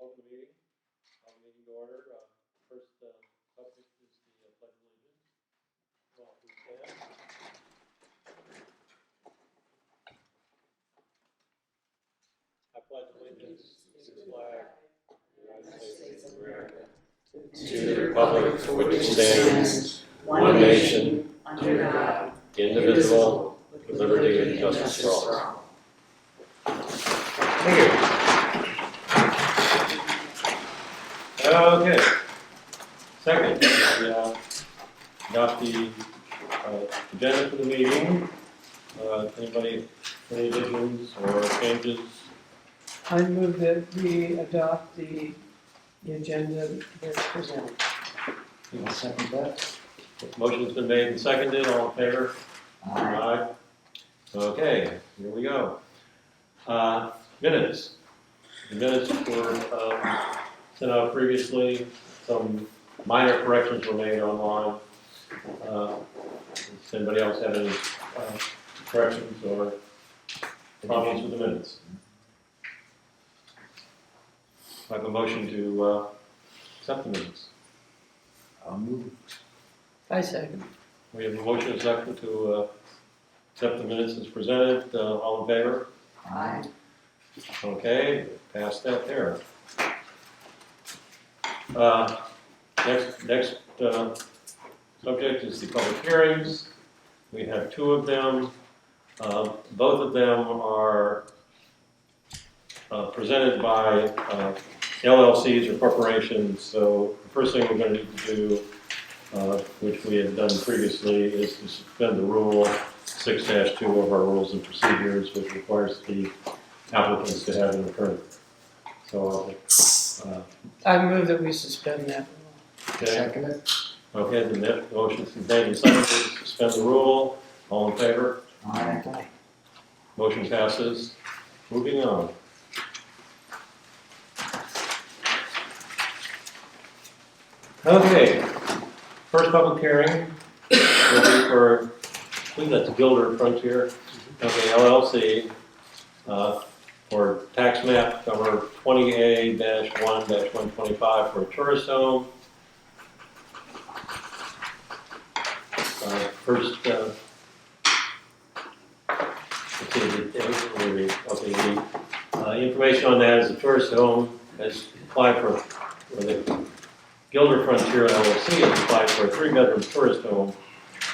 open the meeting. Call the meeting to order. First subject is the Pledge of Allegiance. Well, we stand. I pledge allegiance to the flag of the United States of America, to the republic for which it stands, one nation, under God, indivisible, with liberty and justice for all. Thank you. Okay. Second, we got the agenda for the meeting. Anybody, any additions or changes? I move that we adopt the agenda that's presented. I'll second that. Motion's been made and seconded. All in favor? Aye. Okay, here we go. Minutes. The minutes were sent out previously. Some minor corrections were made online. Does anybody else have any corrections or problems with the minutes? I have a motion to accept the minutes. I'll move. I second. We have a motion and a second to accept the minutes as presented. All in favor? Aye. Okay, pass that there. Next subject is the public hearings. We have two of them. Both of them are presented by LLCs or corporations. So the first thing we're going to need to do, which we had done previously, is to suspend the rule 6-2 of our rules and procedures, which requires the applicants to have an attorney. So I move that we suspend that rule. okay. Second it. Okay, the motion is made and seconded to suspend the rule. All in favor? Aye. Motion passes. Moving on. Okay, first public hearing will be for, I believe that's Gilder Frontier, okay, LLC, for tax map number 20A-1-125 for a tourist home. First, let's see, the information on that is the tourist home has applied for the Gilder Frontier LLC has applied for a 3-bedroom tourist home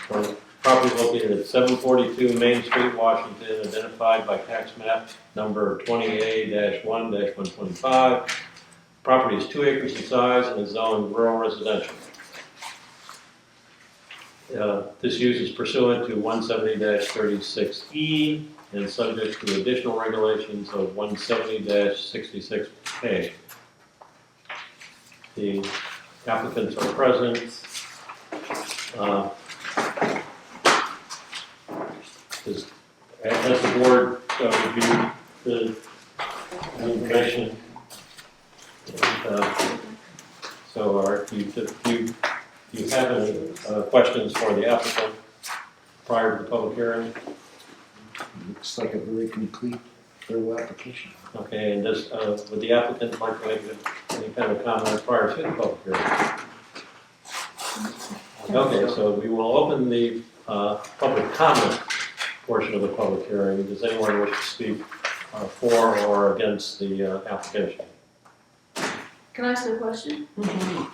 for property located at 742 Main Street, Washington, identified by tax map number 20A-1-125. Property is 2 acres in size and is zoned rural residential. This use is pursuant to 170-36E and subject to additional regulations of 170-66K. The applicants are present. Has the board reviewed the information? So do you have any questions for the applicant prior to the public hearing? Looks like a very complete, thorough application. Okay, and would the applicant like to make any kind of comment prior to the public hearing? Okay, so we will open the public comment portion of the public hearing. Does anyone wish to speak for or against the application? Can I ask a question? Do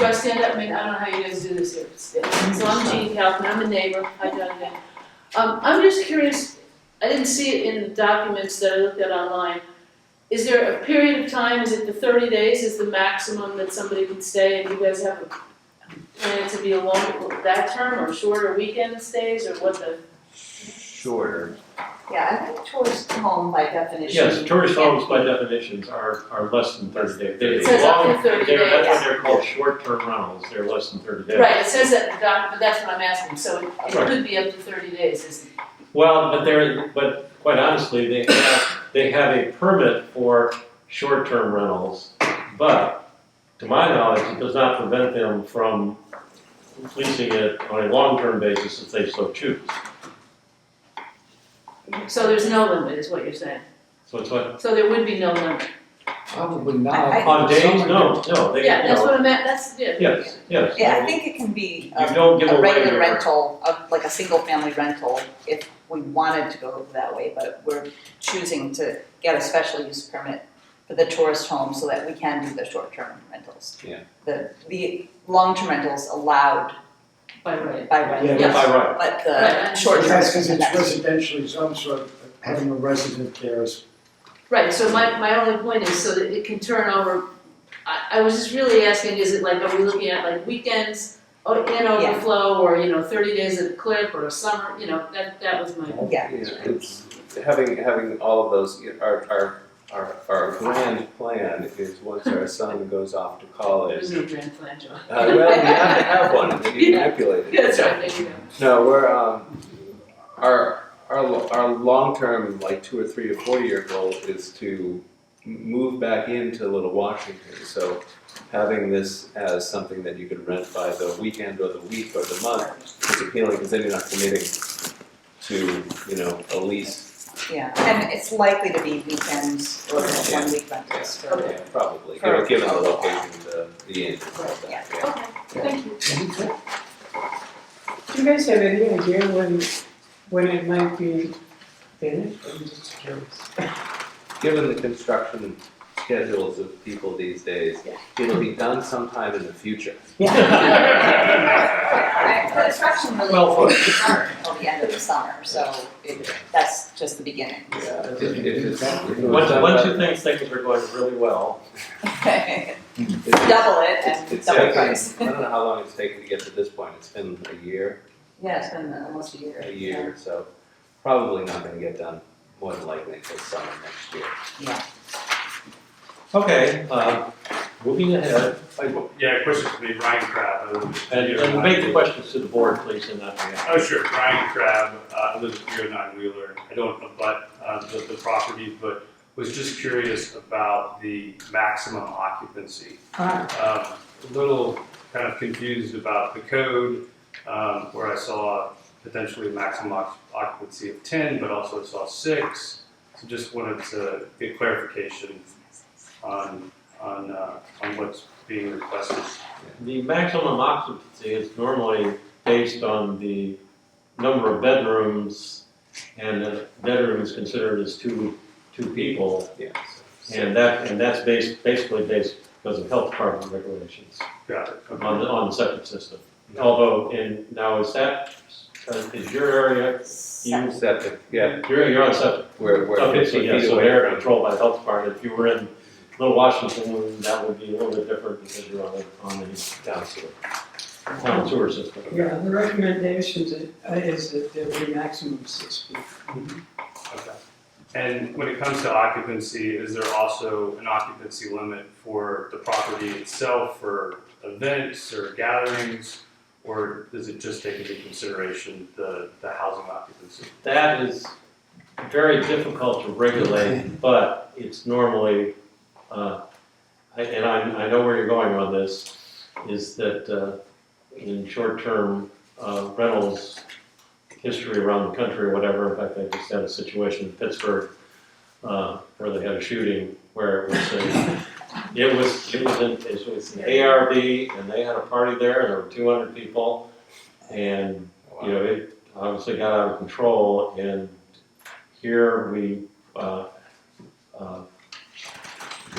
I stand up? I mean, I don't know how you guys do this here. So I'm Jean Kaufman, I'm a neighbor. Hi, Jonathan. I'm just curious, I didn't see it in the documents that I looked at online. Is there a period of time, is it the 30 days is the maximum that somebody can stay, and you guys have a plan to be a longer, that term, or shorter weekend stays, or what the? Shorter. Yeah, I think tourist home by definition. Yes, tourist homes by definitions are less than 30 days. It says up to 30 days. That's why they're called short-term rentals. They're less than 30 days. Right, it says that in the document, but that's what I'm asking, so it Right. could be up to 30 days, isn't it? Well, but quite honestly, they have a permit for short-term rentals, but to my knowledge, it does not prevent them from leasing it on a long-term basis if they so choose. So there's no limit, is what you're saying? So it's what? So there would be no limit? Probably not. On days, no, they, Yeah, that's no. what I meant, that's, yeah. Yes, yes. Yeah, I think it can be You don't give a away regular your- rental, like a single family rental, if we wanted to go that way, but we're choosing to get a special use permit for the tourist home so that we can do the short-term rentals. Yeah. The long-term rentals allowed By right. by right, Yeah, Yes, by right. but Right, the short-term. That's because it's residentially zoned, so having a resident there is. Right, so my only point is so that it can turn over, I was just really asking, is it like, are we looking at like weekends, in overflow, or, 30 days at a clip, or a summer, that was my. Yeah. It's having all of those, our grand plan is once our son goes off to college. There's no grand plan, John. Well, you have to have one, and then you manipulate it. That's right, there you go. No, we're, our long-term, like 2 or 3 or 4 year goal is to move back into Little Washington. So having this as something that you could rent by the weekend or the week or the month is appealing, because then you're not committing to, a lease. Yeah, and it's likely to be weekends or 1 week rentals for. Yeah, probably, For- given the location, the inn. Yeah. Okay, thank you. Do you guys have any idea when it might be finished? I'm just curious. Given the construction schedules of people these days, it'll be done sometime in the future. The construction really won't start until the end of the summer, so that's just the beginning. Yeah, if it's Once you think things are going really well, Double it and It's double taken, price. I don't know how long it's taken to get to this point. It's been a year, Yeah, it's been almost a year. so probably not gonna get done more than likely until summer next year. Yeah. okay, moving ahead. Yeah, question for me, Brian Crabb. And make the questions to the board, please, and not me. Oh, sure, Brian Crabb, I live at 309 Wheeler. I don't abut the property, but was just curious about the maximum occupancy. A little kind of confused about the code, where I saw potentially a maximum occupancy of 10, but also saw 6. So just wanted to get clarification on what's being requested. The maximum occupancy is normally based on the number of bedrooms, and the bedroom is considered as two people, Yeah. and that's basically based because of health department regulations Got it. Okay. on the septic system. Although, now is that, is your area, Septic, yeah, you're on septic? we're Okay, 50 so yeah, feet so away they're from. controlled by the health department. If you were in Little Washington, that would be a little bit different because you're on the town sewer system. Yeah, the recommendations is that there be maximum 6 people. Okay. And when it comes to occupancy, is there also an occupancy limit for the property itself for events or gatherings? Or does it just take into consideration the housing occupancy? That is very difficult to regulate, but it's normally, and I know where you're going on this, is that in short-term rentals, history around the country or whatever, in fact, I just had a situation in Pittsburgh where they had a shooting where it was an ARV, and they had a party there, and there were 200 people, and it obviously got out of control, and here we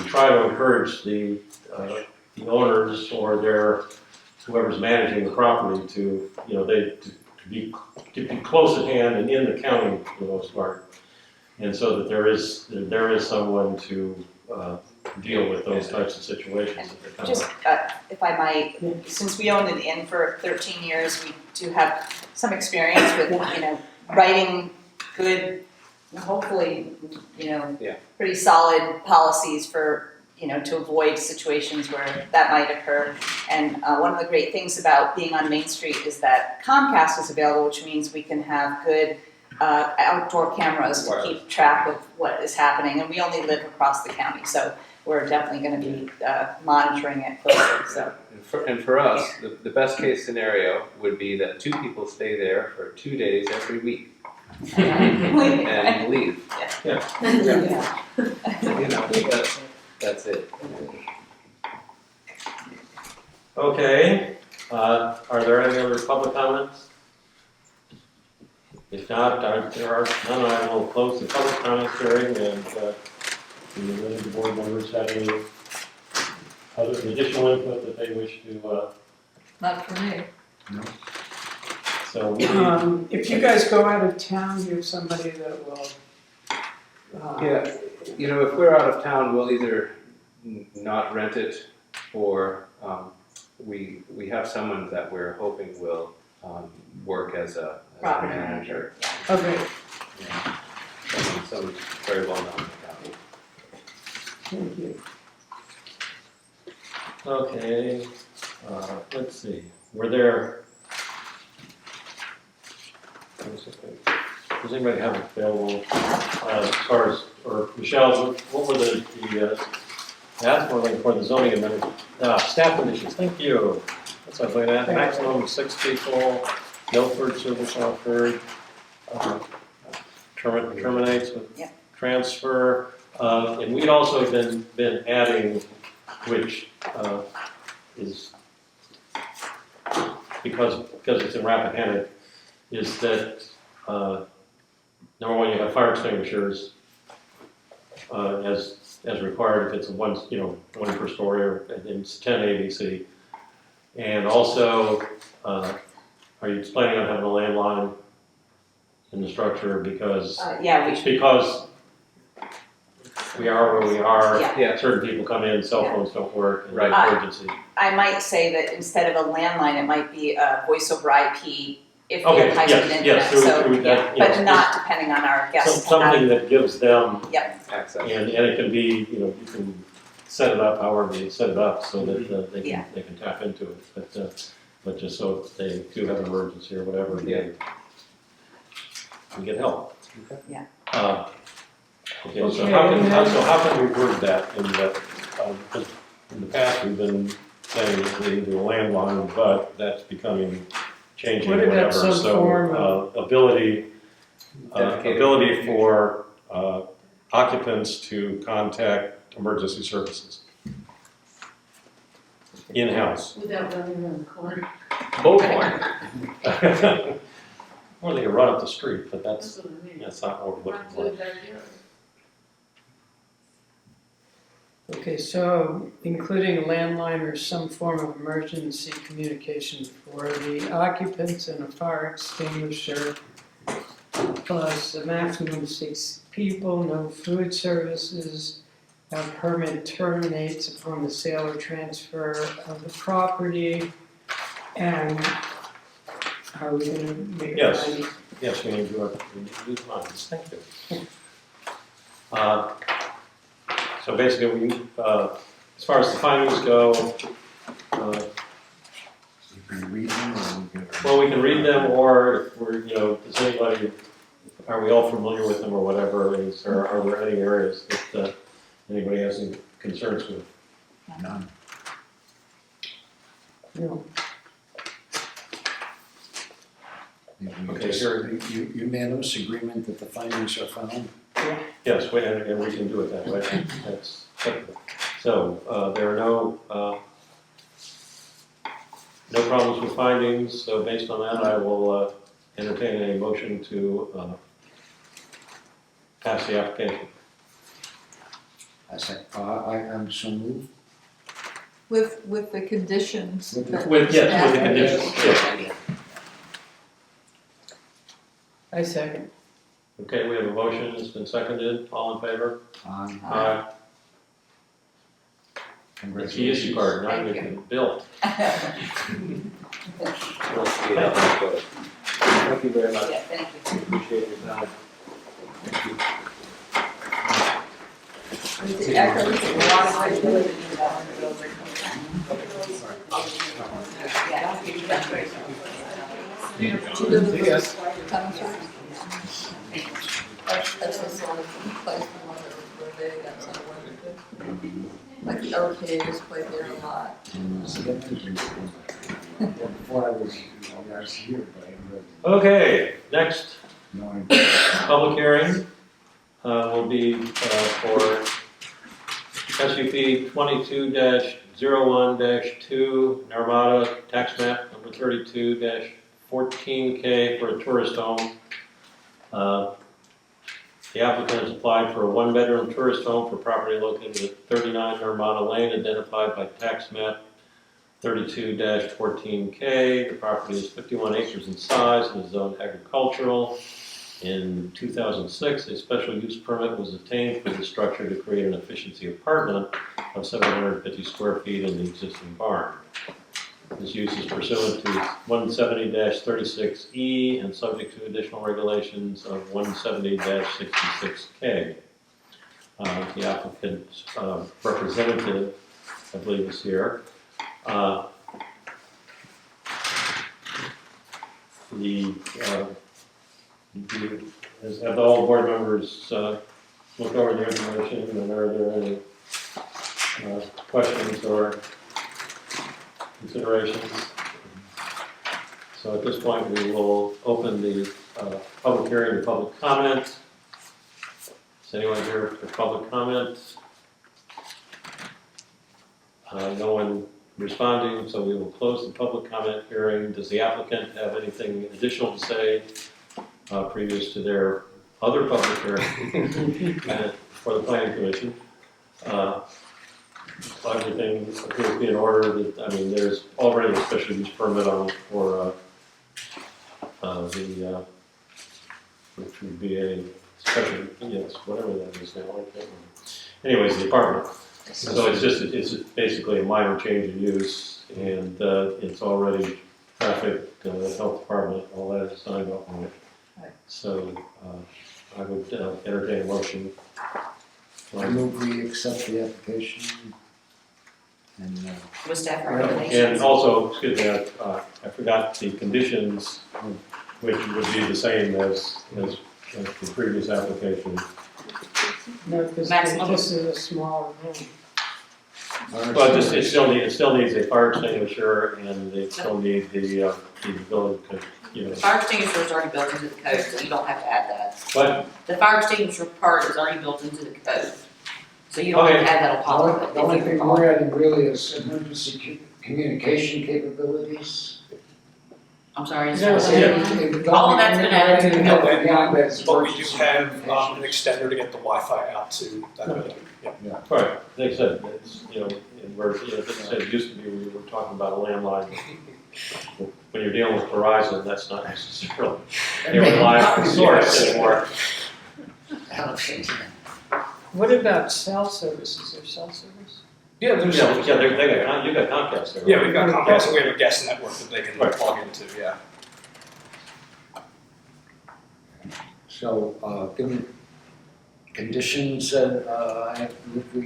try to encourage the owners or whoever's managing the property to be close at hand and in the county for the most part, and so that there is someone to deal with those types of situations if they come Just, up. if I might, since we owned an inn for 13 years, we do have some experience with, writing good, hopefully, pretty solid policies for, to avoid situations where that might occur. And one of the great things about being on Main Street is that Comcast is available, which means we can have good outdoor cameras to keep track of what is happening. And we only live across the county, so we're definitely going to be monitoring it closely. So. And for us, the best case scenario would be that 2 people stay there for 2 days every week and leave. Yeah. But That's it. Okay, are there any other public comments? If not, there are none, I will close the public comments hearing, and do any of the board members have any other additional input that they wish to, Not for me. so If you guys go out of town, you have somebody that will. Yeah, you know, if we're out of town, we'll either not rent it, or we have someone that we're hoping will work as a Property manager. Okay, Yeah. Someone very well known in the county. thank you. okay, let's see, were there, does anybody have available, as far as, or Michelle, what were the that's more like for the zoning amendment, staff conditions, thank you. That's what I was looking at, maximum of 6 people, no third service offered, terminates with Yep. transfer, and we'd also been adding, which is, because it's in Rappahannock, is that, number one, you have fire extinguishers, as required if it's one per story, or it's 10 ABC. And also, are you planning on having a landline in the structure because Yeah, it's because we are where we are. Yeah. Certain people come in, cell phones don't work, and Right. emergency. I might say that instead of a landline, it might be a voice over IP if we Okay, have high-speed yes, internet, through so, that, but yes, not depending on our guests. something that gives them, Access. and it can be, you can set it up however you set it up so that they Yeah. can tap into it. But just so if they do have an emergency or whatever, Yeah. they can get help. Okay. Yeah. Okay, so Okay, how can we word that in that, 'cause in the past, we've been saying that we do a landline, but that's changing, What about whatever, some so, form of- ability Dedicated for occupants to contact emergency services. In-house. Without running around the corner. Bullhorn. Or they can run up the street, but That's what I mean. that's not what we're Run looking to the for. backyard. Okay, so including landline or some form of emergency communication for the occupants and a fire extinguisher, plus a maximum of 6 people, no food services. A permit terminates upon the sale or transfer of the property. And are we gonna make? Yes. any- Yes, we need to do the lines, thank you. So basically, as far as the findings go, You can read them or we can. well, we can read them, or if we're, does anybody, are we all familiar with them or whatever, or are there any areas that anybody has any concerns with? None. No. Okay, Just sure. unanimous agreement that the findings are found. Yes, and we can do it that way, that's acceptable. So, there are no problems with findings, so based on that, I will entertain a motion to pass the application. I'm so moved. With the conditions. With the- that- With the conditions, yes. I second. Okay, we have a motion, it's been seconded, all in favor? Aye. The key issue card, not Thank even built. We'll see how that goes. Thank you very much. Yeah, thank you. Appreciate your time. It echoes a lot of ideas. Do you know the Yes. concerts? That's the sort of place where they got some wonderful. Like the arcade is played there a lot. Before I was here, but I read. Okay, next No, public hearing will be for SUP 22-01-2, Narmada, tax map number 32-14K for a tourist home. The applicant has applied for a one-bedroom tourist home for property located at 39 Narmada Lane, identified by tax map 32-14K. The property is 51 acres in size and is zoned agricultural. In 2006, a special use permit was obtained for the structure to create an efficiency apartment of 750 square feet in the existing barn. This use is pursuant to 170-36E and subject to additional regulations of 170-66K. The applicant's representative, I believe, is here. Have all board members looked over the information, and are there any questions or considerations? So at this point, we will open the public hearing to public comment. Is anyone here for public comment? No one responding, so we will close the public comment hearing. Does the applicant have anything additional to say previous to their other public hearing for the planning commission? Everything appears to be in order. I mean, there's already a special use permit on for which would be a special, yes, whatever that is now. I can't remember. Anyways, the apartment. So it's basically a minor change in use, and it's already traffic, health department, all that is signed off on it. Right. So I would entertain a motion. I move we accept the application. And, With staff And recommendations. also, excuse me, I forgot the conditions, which would be the same as the previous application. No, because Maximum. this is a small room. But it still needs a fire extinguisher, and they still need the ability to, The fire extinguisher is already built into the code, so you don't have to add that. But The fire extinguisher part is already built into the code, so you don't have to add that on top of it. The only thing we're adding really is emergency communication capabilities. I'm sorry. Yeah. All of that's been added to the code. But we do have an extender to get the Wi-Fi out to that building. Yeah. right, they said it's where it said it used to be we were talking about a landline. When you're dealing with Verizon, that's not necessarily a reliable source anymore. What about cell service? Is there cell service? Yeah, there's. You got Comcast there. Yeah, we've got Comcast, and we have a guest network that they can Right. plug into, yeah. So, given conditions that, if we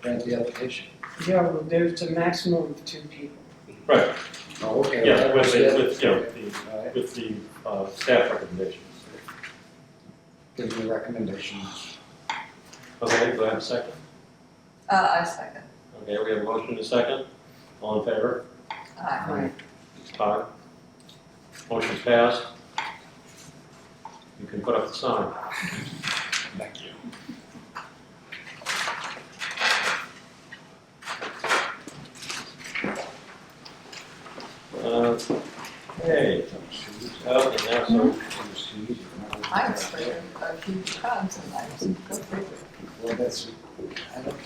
grant the application. Yeah, well, there's a maximum of 2 people. Right, Oh, okay. yeah, with Yeah. the All right, with the staff recommendations. give me recommendations. Okay, do I have a second? I second. Okay, we have a motion and a second. All in favor? Aye. Aye. Motion's passed. You can put up the sign. Thank you. Okay. Oh, and now, so I expected a few times and I was go figure. Well, that's, I think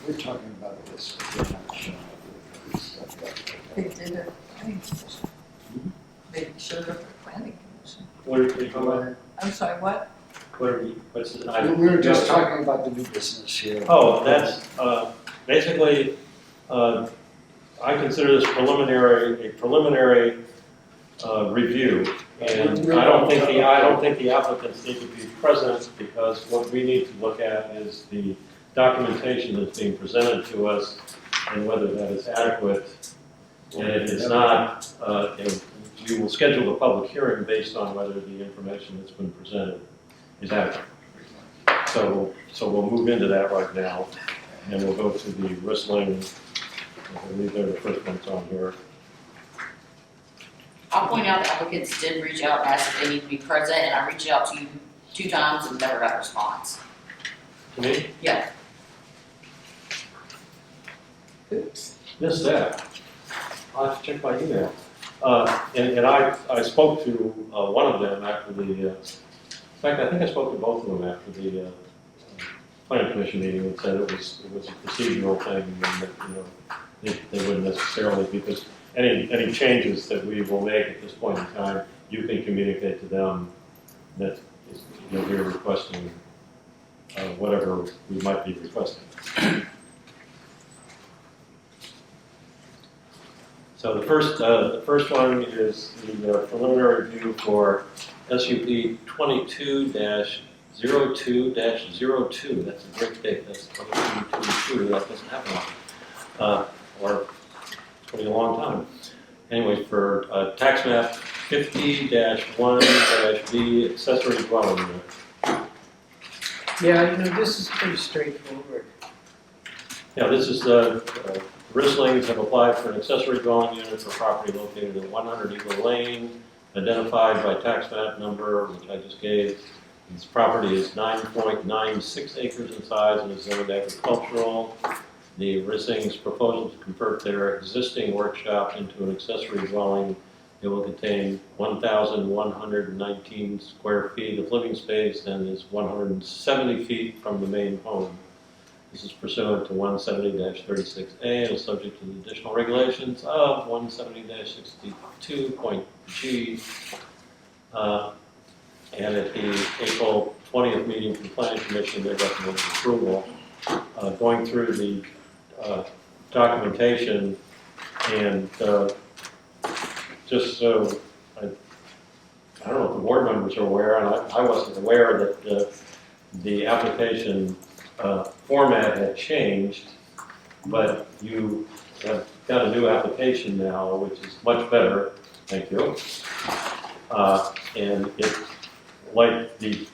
we're talking about this, but we're not showing up with this stuff. They did it. Planning Commission. They showed up at Planning Commission. what are you talking about? I'm sorry, what? What's the? We were just talking about the new business here. Oh, that's, basically, I consider this a preliminary review. And I don't think the applicants need to be present, because what we need to look at is the documentation that's being presented to us and whether that is adequate. And if it's not, we will schedule a public hearing based on whether the information that's been presented is adequate. So we'll move into that right now, and we'll go to the whistling. I believe they're the first ones on here. I'll point out the applicants did reach out and ask if they need to be present, and I reached out to you 2 times and never got a response. To me? Yeah. Oops. Missed that. I'll have to check my email. And I spoke to one of them after the, in fact, I think I spoke to both of them after the planning commission meeting and said it was a procedural thing and that, they wouldn't necessarily, because any changes that we will make at this point in time, you can communicate to them that you're requesting whatever we might be requesting. So the first one is the preliminary review for SUP 22-02-02. That's a great date. That's 2222. That doesn't happen often, or pretty a long time. Anyway, for tax map 50-1-B accessory dwelling unit. Yeah, this is pretty straightforward. Yeah, this is Rislings have applied for an accessory dwelling unit for property located at 100 Eagle Lane, identified by tax map number, which I just gave. This property is 9.96 acres in size and is zoned agricultural. The Rislings proposal to convert their existing workshop into an accessory dwelling. It will contain 1,119 square feet of living space and is 170 feet from the main home. This is pursuant to 170-36A and is subject to the additional regulations of 170-62.G. And at the April 20th meeting from the Planning Commission, they recommended approval. Going through the documentation and just so I don't know if the board members are aware, and I wasn't aware that the application format had changed, but you have got a new application now, which is much better. Thank you. And it, like the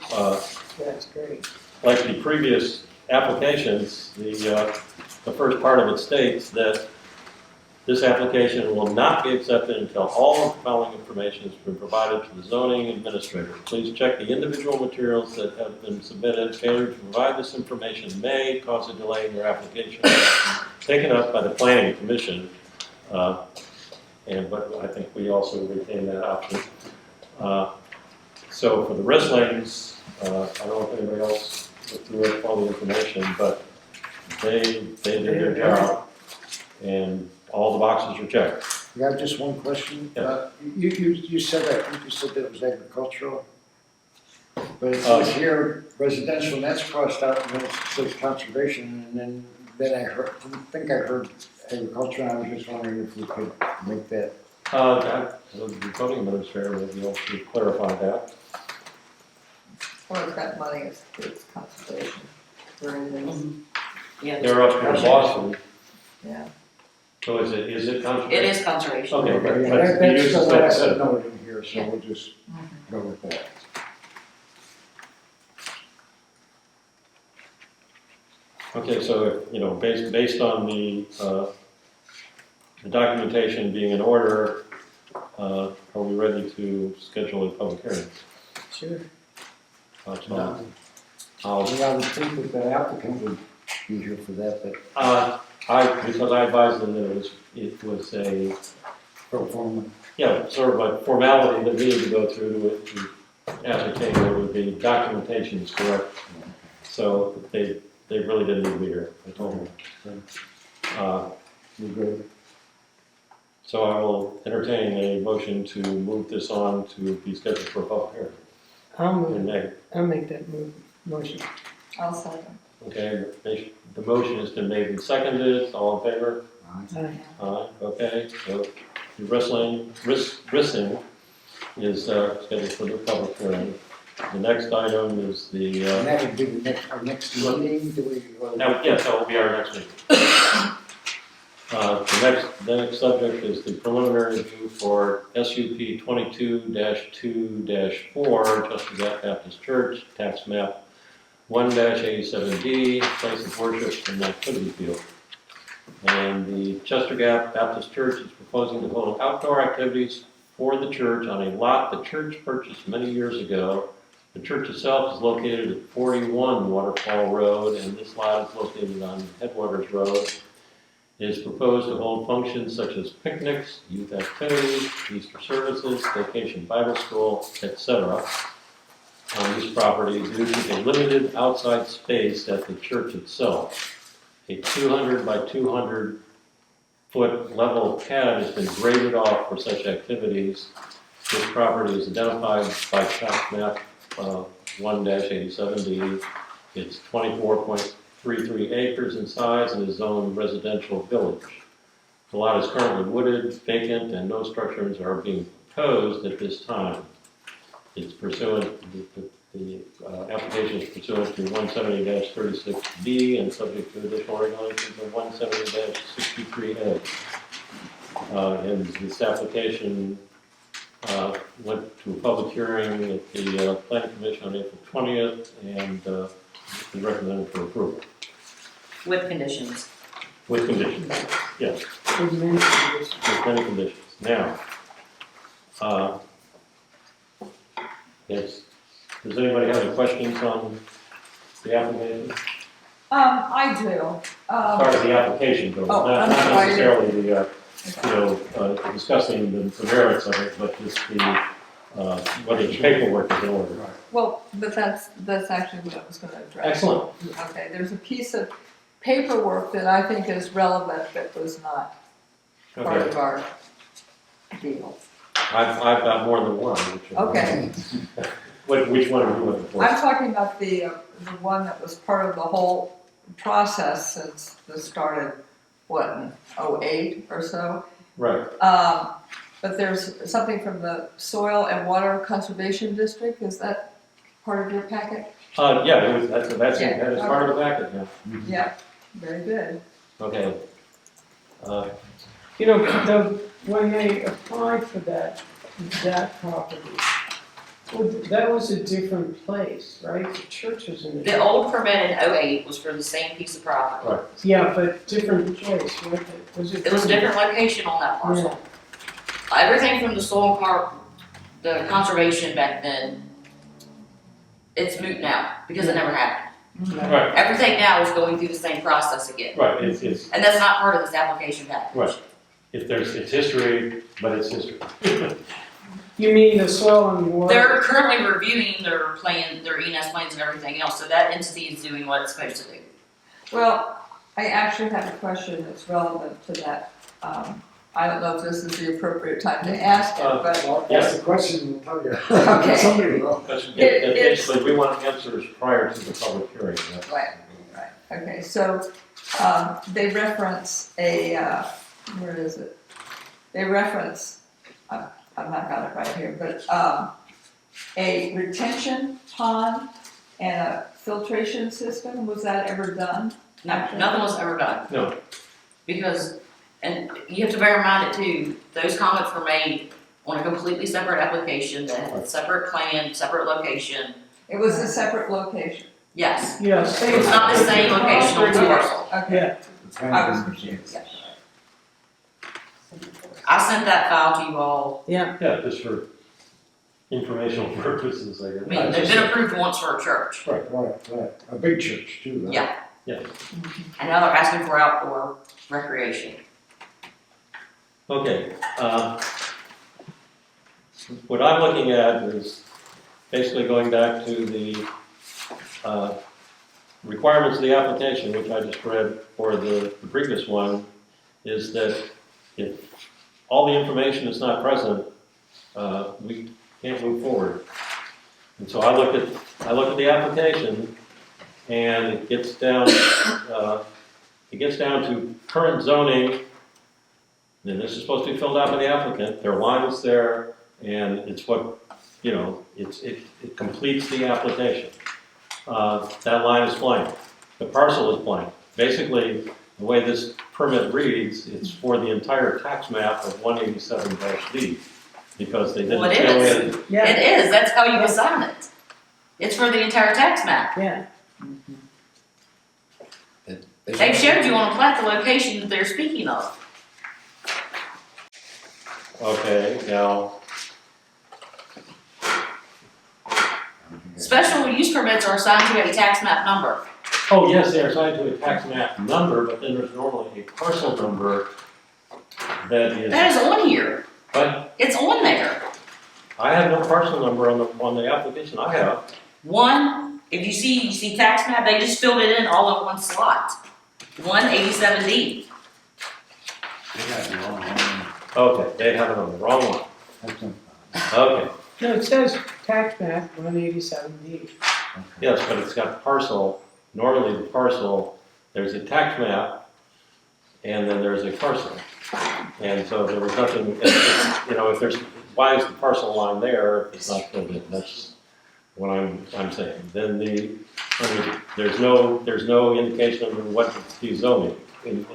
That's great. like the previous applications, the first part of it states that this application will not be accepted until all of the following information has been provided to the zoning administrator. Please check the individual materials that have been submitted. Failure to provide this information may cause a delay in your application taken up by the planning commission. But I think we also retain that option. So for the Rislings, I don't know if anybody else looked through all the information, but they did their job, and all the boxes are checked. I got just one question. Yeah. You said, I think you said that it was agricultural. But it says here residential, and that's crossed out, and then it says conservation, and then I think I heard agriculture, and I was just wondering if we could make that. The zoning administrator will be able to clarify that. Or if that money is conservation. Where it is. Yeah, They're up in Boston, Yeah. so is it conservation? it is conservation. Okay, but Yeah, the that's use the is last like note in here, so Yeah. we'll just go with that. Okay, so, based on the documentation being in order, are we ready to schedule a public hearing? Sure. I'll- Yeah, I would think that the applicant would be here for that, but because I advised them that it was a, pro forma. sort of a formality that we need to go through to ascertain whether the documentation is correct. So they really didn't need me here, I told them. You good? So I will entertain a motion to move this on to be scheduled for a public hearing. I'll make that motion. I'll second. Okay, the motion has been made and seconded, all in favor? Aye. Aye, okay, so the Rissing is scheduled for the public hearing. The next item is the, And that would be our next meeting, do we? yes, that will be our next meeting. The next subject is the preliminary review for SUP 22-2-4, Chester Gap Baptist Church, tax map 1-87D, place of worship and activity field. And the Chester Gap Baptist Church is proposing to hold outdoor activities for the church on a lot the church purchased many years ago. The church itself is located at 41 Waterfall Road, and this lot is located on Headwaters Road. is proposed to hold functions such as picnics, youth activities, Easter services, vacation Bible school, etc. on this property due to the limited outside space at the church itself. A 200 by 200 foot level pad has been graded off for such activities. This property is identified by tax map 1-87D. It's 24.33 acres in size and is zoned residential village. The lot is currently wooded, vacant, and no structures are being proposed at this time. It's pursuant, the application is pursuant to 170-36B and subject to additional regulations of 170-63A. And this application went to a public hearing at the Planning Commission on April 20th and is recommended for approval. With conditions. With conditions, yes, With many conditions. with many conditions. Now, yes, does anybody have any questions on the application? I do. As far as the application goes, Oh, not I'm sorry. necessarily the, discussing the merits of it, but just the, whether the paperwork is in order. Well, but that's actually what I was gonna address. Excellent. Okay, there's a piece of paperwork that I think is relevant that was not part Okay, of our deal. I've got more than one. Okay. Which one are you looking for? I'm talking about the one that was part of the whole process since this started, what, in '08 or so? Right, But there's something from the Soil and Water Conservation District, is that part of your packet? yeah, it was, that is Yeah, part of the packet, yeah. Yeah, very good. Okay. When they applied for that property, that was a different place, right? The church was in a The old permit in '08 was for the same piece of property. Right. Yeah, but different place, right? Was it? It was a different location on that parcel. Everything from the soil the conservation back then, it's moot now, because it never happened. Right, Everything now is going through the same process again, right, it's, and that's not part of this application package. right. It's history, but it's history. You mean the soil and water? They're currently reviewing their plan, their ENS plans and everything else, so that entity is doing what it's supposed to do. Well, I actually have a question that's relevant to that. I don't know if this is the appropriate time to ask it, but Well, ask the question, we'll tell you. Okay. Somebody will. Basically, we want answers prior to the public hearing. right. Okay, so they reference where is it? They reference, I've not got it right here, but a retention pond and a filtration system, was that ever done? No, nothing was ever done. No. Because, and you have to bear in mind it too, those comments were made on a completely separate application that had a separate plan, separate location. It was a separate location. Yes, Yes. it was not the same location on two parcels. Okay, Yeah, I was confused. I sent that file to you all. yeah. Yeah, just for informational purposes, I I guess. mean, they've been approved once for a church. Right, a big church too, right? Yeah. Yes. And now they're asking for outdoor recreation. Okay, what I'm looking at is basically going back to the requirements of the application, which I just read for the previous one, is that if all the information is not present, we can't move forward. And so I look at the application, and it gets down to current zoning. And this is supposed to be filled out by the applicant. There are lines there, and it's what, it completes the application. That line is blank. The parcel is blank. Basically, the way this permit reads, it's for the entire tax map of 187-D, because they didn't Well, it fill is. in. Yeah, It is, that's how you assign it. It's for the entire tax map. yeah. They've showed you on a plat the location that they're speaking of. Okay, now, Special use permits are assigned to a tax map number. Oh, yes, they are assigned to a tax map number, but then there's normally a parcel number that is. That is on here. But It's on there. I have no parcel number on the application I have. One, if you see tax map, they just filled it in all in one slot. 187D. Okay, they have it on the wrong one. Okay, No, it says tax map 187D. yes, but it's got parcel. Normally the parcel, there's a tax map, and then there's a parcel. And so there was nothing, you know, if there's, why is the parcel line there if it's not filled in? That's what I'm saying. Then there's no indication of what the zoning. And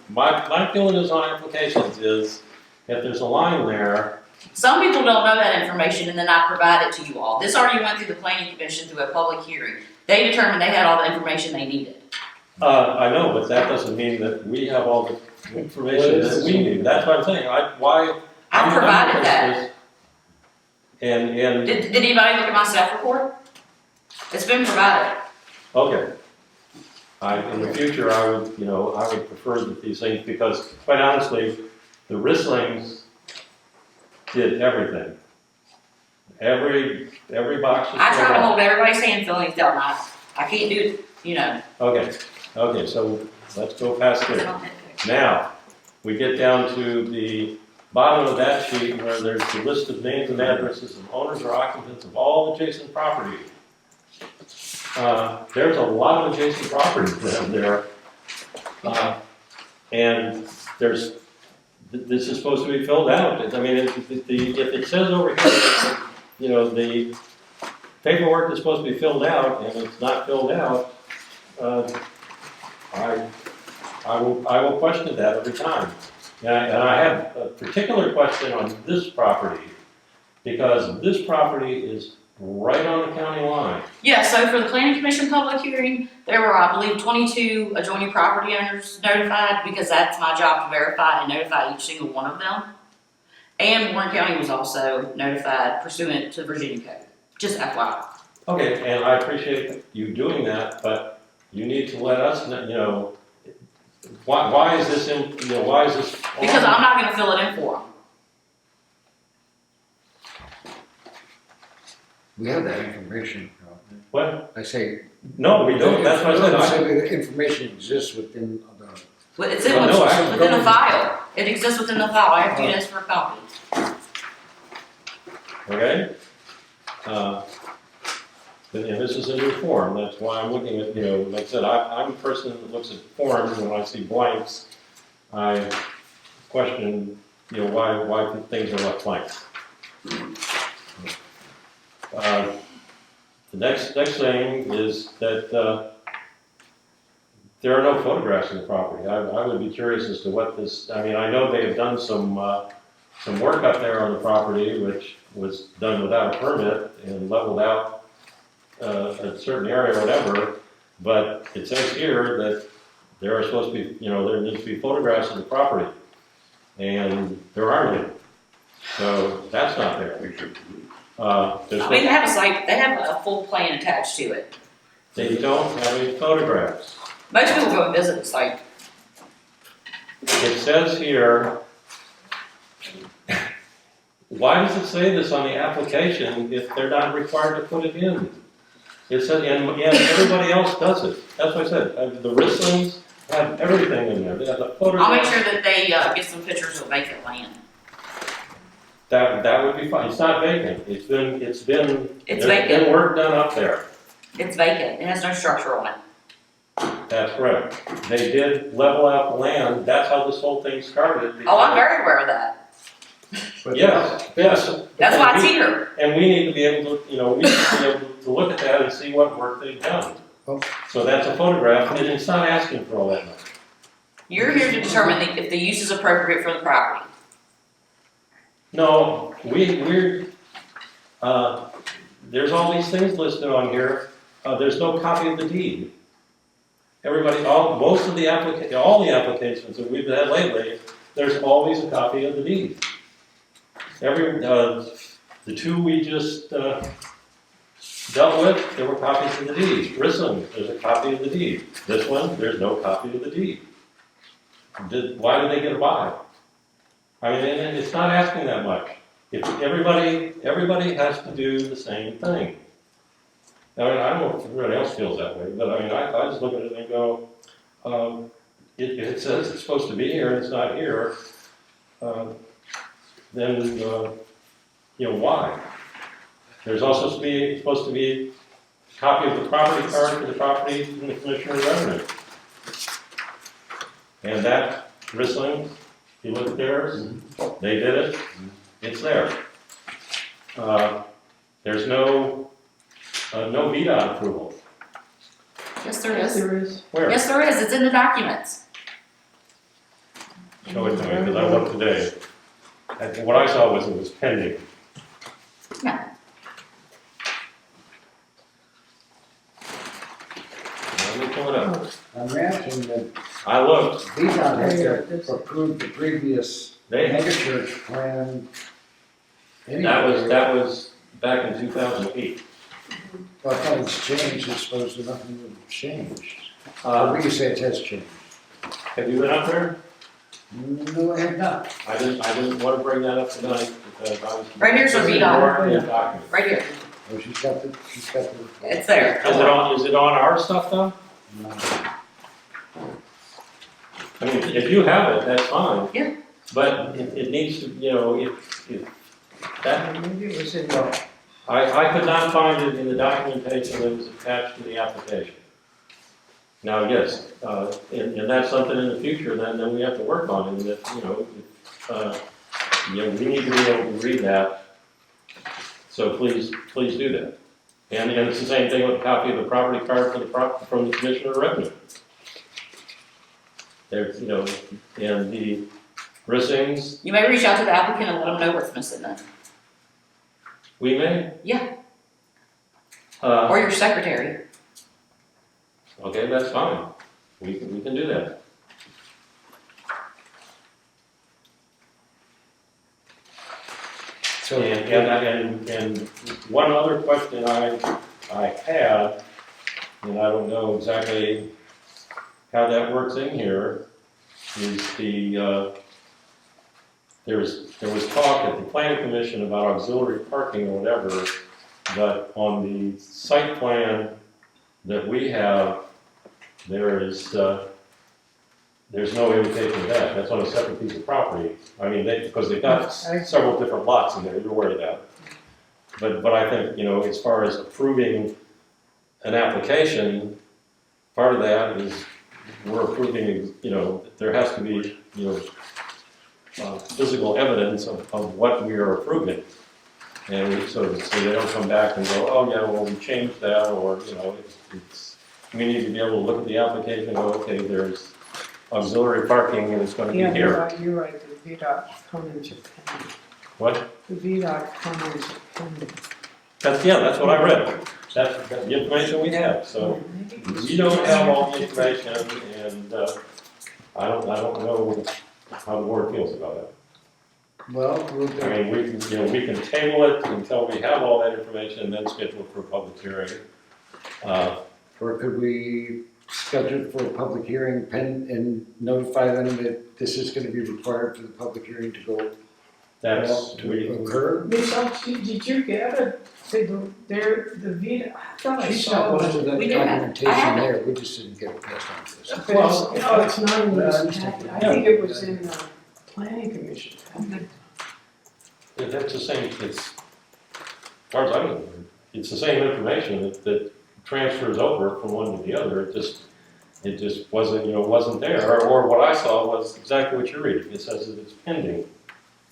my feeling is on applications is, if there's a line there, Some people don't know that information, and then I provide it to you all. This already went through the planning commission through a public hearing. They determined they had all the information they needed. I know, but that doesn't mean that we have all the information that we need. That's what I'm saying. I provided that. And, Did anybody look at my staff report? It's been provided. okay. In the future, I would prefer that these things, because quite honestly, the Rislings did everything. Every box was I filled try to out. hold everybody's hand feelings down. I can't do it, you know. Okay, so let's go past there. Now, we get down to the bottom of that sheet where there's the list of names and addresses of owners or occupants of all adjacent property. There's a lot of adjacent property down there. And this is supposed to be filled out. I mean, if it says over here, you know, the paperwork is supposed to be filled out and it's not filled out, I will question that every time. And I have a particular question on this property, because this property is right on the county line. Yeah, so for the planning commission public hearing, there were, I believe, 22 adjoining property owners notified, because that's my job to verify and notify each single one of them. And Warren County was also notified pursuant to Virginia code, just FYI. Okay, and I appreciate you doing that, but you need to let us know, you know, why is this why is this? Because I'm not gonna fill it in for them. We have that information. What? I say. No, we don't, that's what I said. The information exists within the. But it's Well, no, I- within a file. It exists within the file. I have to ask for a copy. Okay? And this is a new form, that's why I'm looking at, you know, like I said, I'm a person that looks at forms, and when I see blanks, I question, you know, why things are left blank. The next thing is that there are no photographs of the property. I would be curious as to what this, I mean, I know they have done some work up there on the property, which was done without a permit and leveled out a certain area or whatever, but it says here that there are supposed to be, you know, there needs to be photographs of the property, and there aren't any. So that's not there. They have a site, they have a full plan attached to it. They don't have any photographs. Most people go and visit the site. It says here, why does it say this on the application if they're not required to put it in? It said, and everybody else does it. That's what I said. The Rislings have everything in there. They have the photographs. I'll make sure that they get some pictures of vacant land. That would be fine. It's not vacant. It's been It's there's vacant. been work done up there. It's vacant. It has no structure on it. That's correct. They did level out the land. That's how this whole thing started. Oh, I'm very aware of that. Yes. That's why it's here. And we need to be able to, you know, we need to be able to look at that and see what work they've done. So that's a photograph, and it's not asking for all that much. You're here to determine if the use is appropriate for the property. No, we're there's all these things listed on here. There's no copy of the deed. All the applications that we've had lately, there's always a copy of the deed. The two we just dealt with, there were copies of the deed. Rissland, there's a copy of the deed. This one, there's no copy of the deed. Why did they get a buy? I mean, and it's not asking that much. If everybody has to do the same thing. I mean, I don't know if everybody else feels that way, but I mean, I just look at it and go, if it says it's supposed to be here and it's not here, then, why? There's also supposed to be a copy of the property card for the property from the Commissioner of Revenue. And that, Rissling, if you look at theirs, they did it, it's there. There's no VDOT approval. Yes, there Yes, is. there is. Where? Yes, there is. It's in the documents. Show it to me, because I looked today. And what I saw was it was pending. No. Let me pull it up. I imagine that I looked, VDOT had Yeah, to this- approve the previous they, megachurch plan. that was back in 2008. Well, I thought it's changed, I suppose that nothing would have changed. Or you say it has changed? Have you been up there? No, I have not. I didn't want to bring that up tonight because I was. Right here's our VDOT. More in the document. Right here. Oh, she's got the. It's there. Is it on our stuff though? No. I mean, if you have it, that's fine. Yeah. But it needs to, if that, Maybe it was in, I could not find it in the documentation that was attached to the application. Now, yes, and that's something in the future then we have to work on, and that, we need to be able to read that. So please do that. And it's the same thing with a copy of the property card from the Commissioner of Revenue. There's, and the Rissings, You may reach out to the applicant and let them know what's missing then. we may. Yeah. Uh, Or your secretary. Okay, that's fine. We can do that. So, And one other question I had, and I don't know exactly how that works in here, is there was talk at the planning commission about auxiliary parking or whatever, but on the site plan that we have, there's no indication of that. That's on a separate piece of property. I mean, because they've got several different lots in there, you're aware of that. But I think, as far as approving an application, part of that is we're approving, there has to be, physical evidence of what we are approving. And so they don't come back and go, oh yeah, well, we changed that, or, we need to be able to look at the application and go, okay, there's auxiliary parking and it's gonna be yeah, here. you're right, the VDOT comments are pending. What? The VDOT comments are pending. That's what I read. That's the information we have, so we don't have all the information, and, I don't know how the board feels about it. well, we'll do. I mean, we can table it until we have all that information and then schedule it for a public hearing. Or could we schedule for a public hearing and notify them that this is gonna be required for the public hearing to go to occur? Michelle, did you get it? The VDOT, I thought I She saw sent one. most of that We do have- I documentation have it. there, we just didn't get it passed on to us. But it's not in Well, I this understand. packet. I think it was in the planning commission packet. That's the same, as far as I know, it's the same information that transfers over from one to the other. It just wasn't there. Or what I saw was exactly what you're reading. It says that it's pending.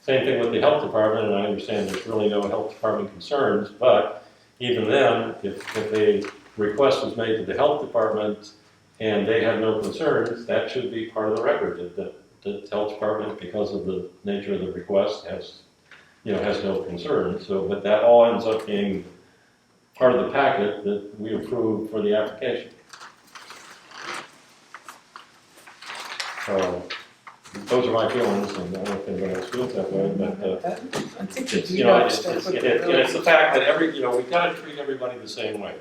Same thing with the health department, and I understand there's really no health department concerns, but even then, if a request was made to the health department and they have no concerns, that should be part of the record, that the health department, because of the nature of the request, has no concerns. So, but that all ends up being part of the packet that we approved for the application. So, those are my feelings, and I don't know if anybody else feels it that way, but, I think it's, the you know, VDOT it's, stuff it's, would it- be it- really. it's the fact that we've gotta treat everybody the same way.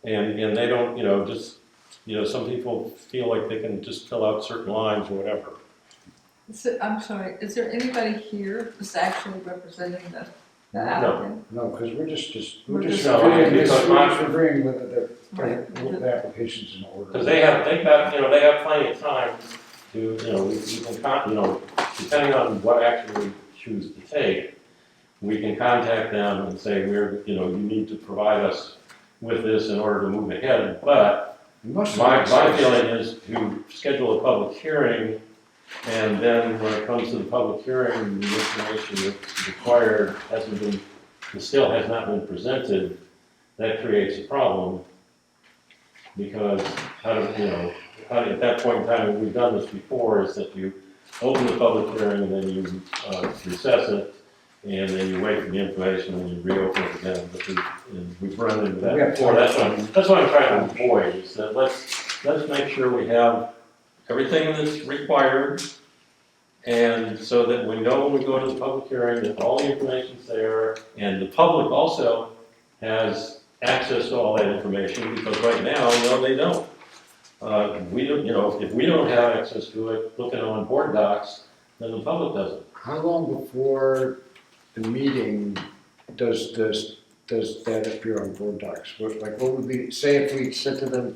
And they don't, some people feel like they can just fill out certain lines or whatever. I'm sorry, is there anybody here that's actually representing the applicant? No, because we're just We're reviewing just- No, this, because we're my- just reviewing whether Right. the application's in order. Because they have plenty of time to, we can depending on what action we choose to take, we can contact them and say, you need to provide us with this in order to move ahead. But Most of my it- feeling is to schedule a public hearing, and then when it comes to the public hearing, the information that's required still has not been presented. That creates a problem, because at that point in time, and we've done this before, is that you open the public hearing and then you recess it, and then you wait for the information and you reopen it again. But we've run into that before. That's what I'm trying to avoid, is that let's make sure we have everything that's required, and so that we know when we go to the public hearing that all the information's there, and the public also has access to all that information, because right now, no, they don't. We don't, if we don't have access to it, looking on BoardDocs, then the public doesn't. How long before the meeting does that appear on BoardDocs? What would be, say if we said to them,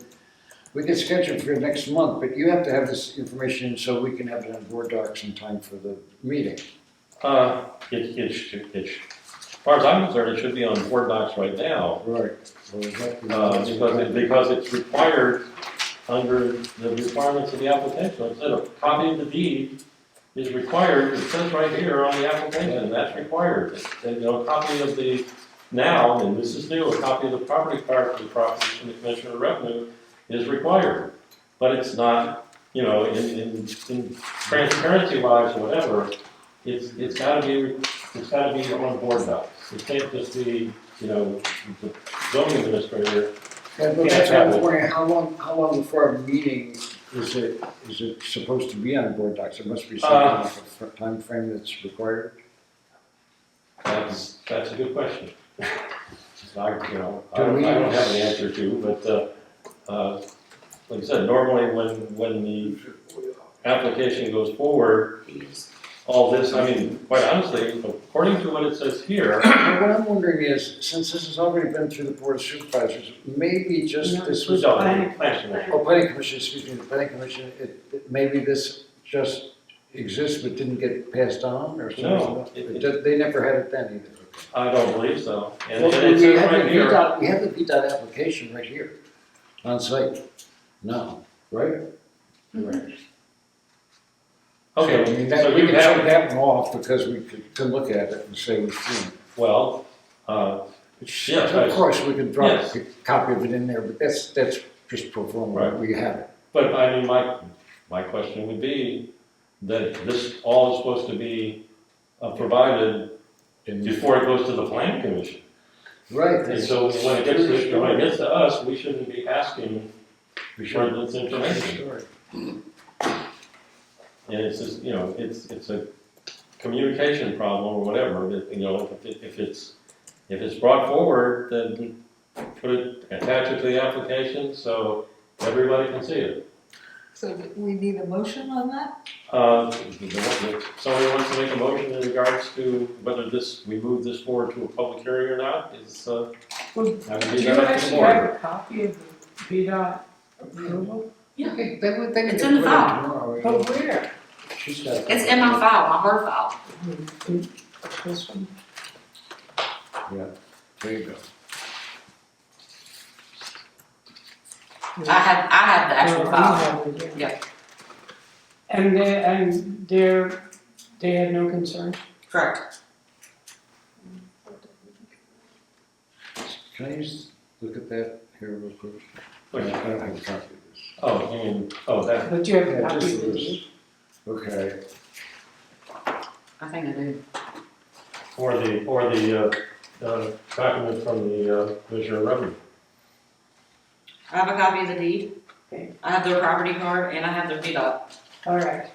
we can schedule for next month, but you have to have this information so we can have it on BoardDocs in time for the meeting. As far as I'm concerned, it should be on BoardDocs right now, Right. Well, because it's required under the requirements of the application. Like I said, a copy of the deed is required, it says right here on the application, that's required. And, a copy of the, now, and this is new, a copy of the property card for the property from the Commissioner of Revenue is required. But it's not, in transparency wise or whatever, it's gotta be on BoardDocs. It can't just be, the zoning administrator. Yeah, but that's what I was wondering, how long before a meeting is it supposed to be on BoardDocs? There must be some kind of a time frame that's required? That's a good question. I don't Do we- have an answer to, but, like I said, normally when the application goes forward, all this, quite honestly, according to what it says here, Well, what I'm wondering is, since this has already been through the Board of Supervisors, maybe just No, this it was. was planning commission. Planning Commission, excuse me, the Planning Commission, maybe this just exists but didn't get passed on or something? No, They never had it then either. I don't believe so. And Well, it we says have right the here, VDOT, we have the VDOT application right here, on site, no, right? Right. okay, So, I mean, so we you can have, take that one off because we can look at it and say we've seen it. well, Yes, Of course, we can drop yes. a copy of it in there, but that's just pro forma, Right. we have it. but my question would be that this all is supposed to be provided before it goes to the planning commission. Right. And so when it gets to us, we shouldn't be asking for this information. And it's just, it's a communication problem or whatever, that, if it's brought forward, then attach it to the application so everybody can see it. So do we need a motion on that? If somebody wants to make a motion in regards to whether we move this forward to a public hearing or not, Well, I would do leave you that up to the actually board. have a copy of the VDOT approval? Okay, then they can It's get in the put file. tomorrow. But where? She's got it. It's in my file, my Word file. This one? Yeah, there you go. I have the actual No, file. you have it, yeah. Yeah. And they had no concern? Correct. Can I just look at that here real quick? I Which- don't have a copy of this. That, But you have a Yeah, copy just of for it? this. Okay, I think I do. or the document from the Commissioner of Revenue. I have a copy of the deed. Okay. I have their property card and I have their VDOT. All right,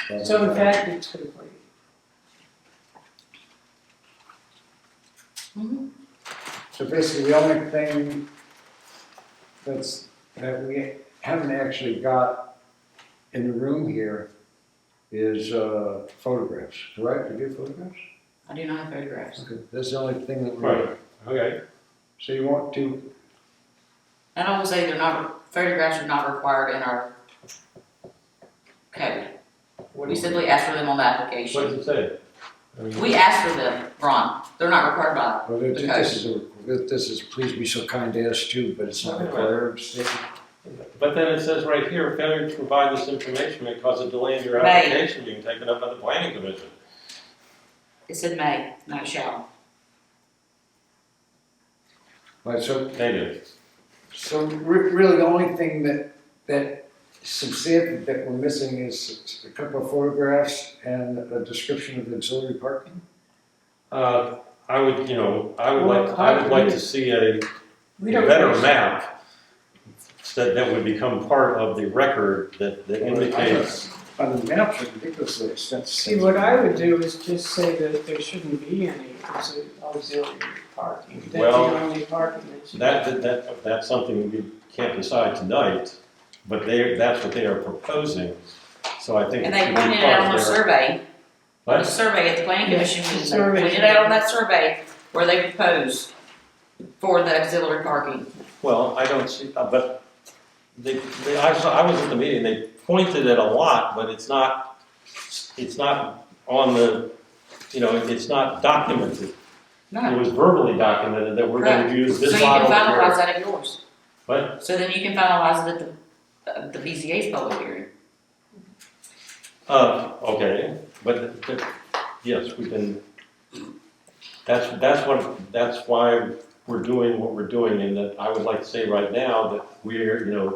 okay. so in fact, it's for the plan. Mhm. So basically, the only thing that we haven't actually got in the room here is photographs. Do I have to do photographs? I do not have photographs. Okay, that's the only thing that Right, okay. So you want to, And I will say photographs are not required in our code. We simply ask for them on the What application. does it say? I mean, We ask for them, Ron. They're not required by. well, this is please be so kind to us too, but it's not required. But then it says right here, failure to provide this information may cause a delay in your May. application being taken up by the planning commission. It said may, not shall. Right, so They do. really the only thing that substantive that we're missing is a couple of photographs and a description of the auxiliary parking. I would, I would like to see a We don't. better map that would become part of the record that indicates. On the maps are ridiculously expensive. See, what I would do is just say that there shouldn't be any auxiliary parking. That's the Well, only parking that should be. That's something we can't decide tonight, but that's what they are proposing. So I think. And it they should be pointed it part out of on the their- survey. On the What? survey at the planning Yes, commission, the meeting, survey. they pointed out on that survey where they proposed for the auxiliary parking. Well, I don't see, but I was at the meeting, they pointed at a lot, but it's not on the, it's not documented. It No. was verbally documented that we're gonna use So this you can model finalize here. that at yours. What? So then you can finalize it at the BCA's public hearing. Okay, but, yes, we can, that's why we're doing what we're doing, and that I would like to say right now that we're,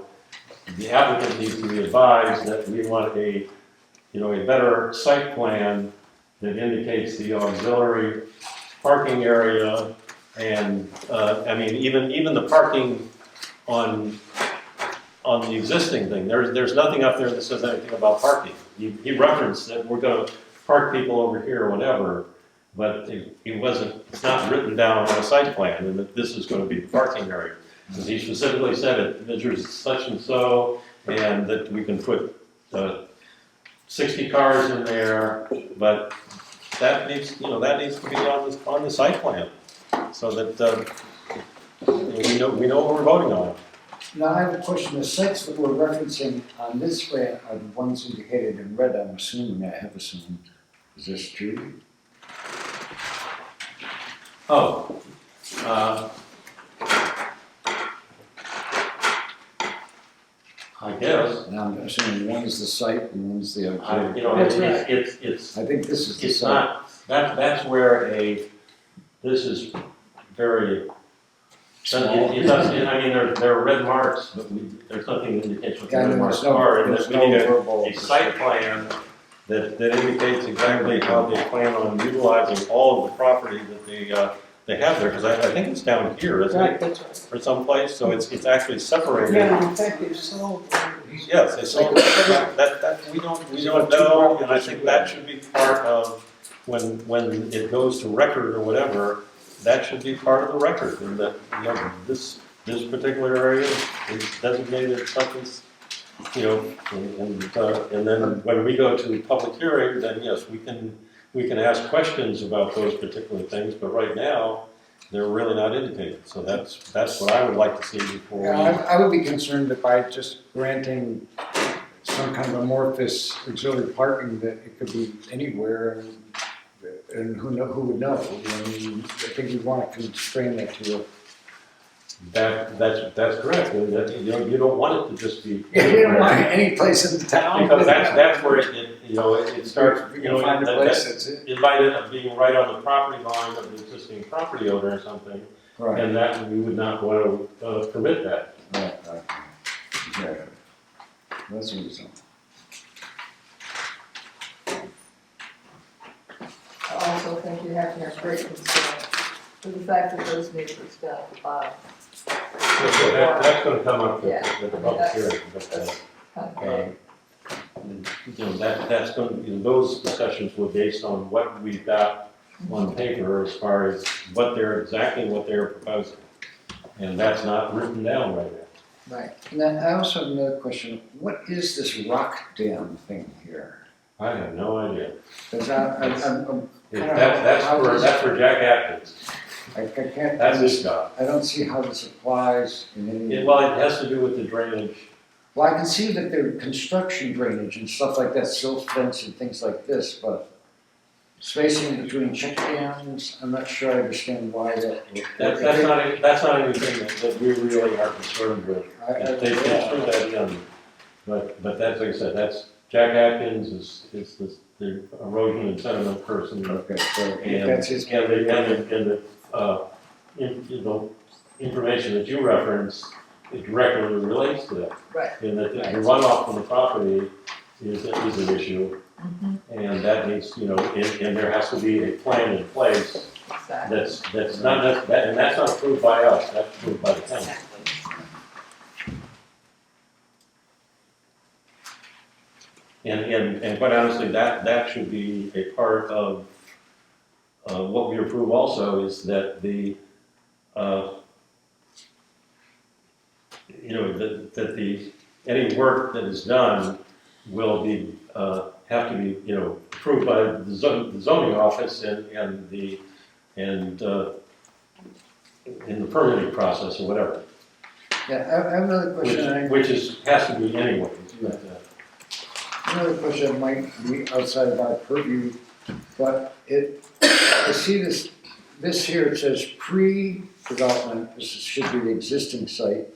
the applicant needs to be advised that we want a better site plan that indicates the auxiliary parking area and, even the parking on the existing thing. There's nothing up there that says anything about parking. He referenced that we're gonna park people over here or whatever, but it's not written down on a site plan and that this is gonna be the parking area. Because he specifically said it measures such and so, and that we can put 60 cars in there, but that needs to be on the site plan, so that we know what we're voting on. Now, I have a question. The sites that we're referencing on this plan are the ones indicated in red, I'm assuming, I have assumed. Is this true? Oh, I guess. And I'm assuming one is the site and one's the I, auxiliary. That's right. it's I think this is the it's site. not, that's where this is very, it doesn't, there are red marks, but there's nothing that indicates what the Yeah, red and marks there's are, and there's that we need verbal. a site plan that indicates exactly how they plan on utilizing all of the property that they have there, because I think it's down here, isn't Right, it, that's right. or someplace, so it's actually separated. Yeah, in fact, it's sold. Yes, it's all, that, we don't know, and I think that should be part of, when it goes to record or whatever, that should be part of the record, and that, this particular area is designated such as, and then when we go to public hearing, then yes, we can ask questions about those particular things, but right now, they're really not indicated, so that's what I would like to see before Yeah, we. I would be concerned that by just granting some kind of amorphous auxiliary parking that it could be anywhere and who would know? I mean, I think you want to constrain that to a. That's correct, and that, you don't want it to just be. You don't want any place in the town. Because that's where it starts, You can find a place that's it. it might end up being right on the property line of the existing property owner or something, Right, and that, we would not want to permit that. right. Exactly. That's what it's on. I also think you have to have great concern for the fact that those neighbors down at the bottom, So that's gonna come up Yeah. at the public hearing, but, that's kind of vague. that's going, those discussions were based on what we've got on paper as far as exactly what they're proposing. And that's not written down right now. Right, and then I also have another question, what is this rock dam thing here? I have no idea. Cause I'm That's for Jack Atkins. I can't. That's his job. I don't see how this applies in any. Well, it has to do with the drainage. Well, I can see that there construction drainage and stuff like that, silt fence and things like this, but spacing between check dams, I'm not sure I understand why that. That's not anything that we really are concerned with. They threw that in. But that's, like I said, that's, Jack Atkins is the erosion and sediment person. Okay, so And that's his. the information that you referenced, it directly relates to that. Right. And that the runoff from the property is an issue. And that needs, and there has to be a plan in place Exactly. that's not, and that's not approved by us, that's approved by the county. And quite honestly, that should be a part of what we approve also, is that any work that is done will be, have to be, approved by the zoning office and in the permitting process or whatever, Yeah, I have another question. which has to be anyways, but, Another question that might be outside of our purview, but I see this here, it says pre-development, should be the existing site,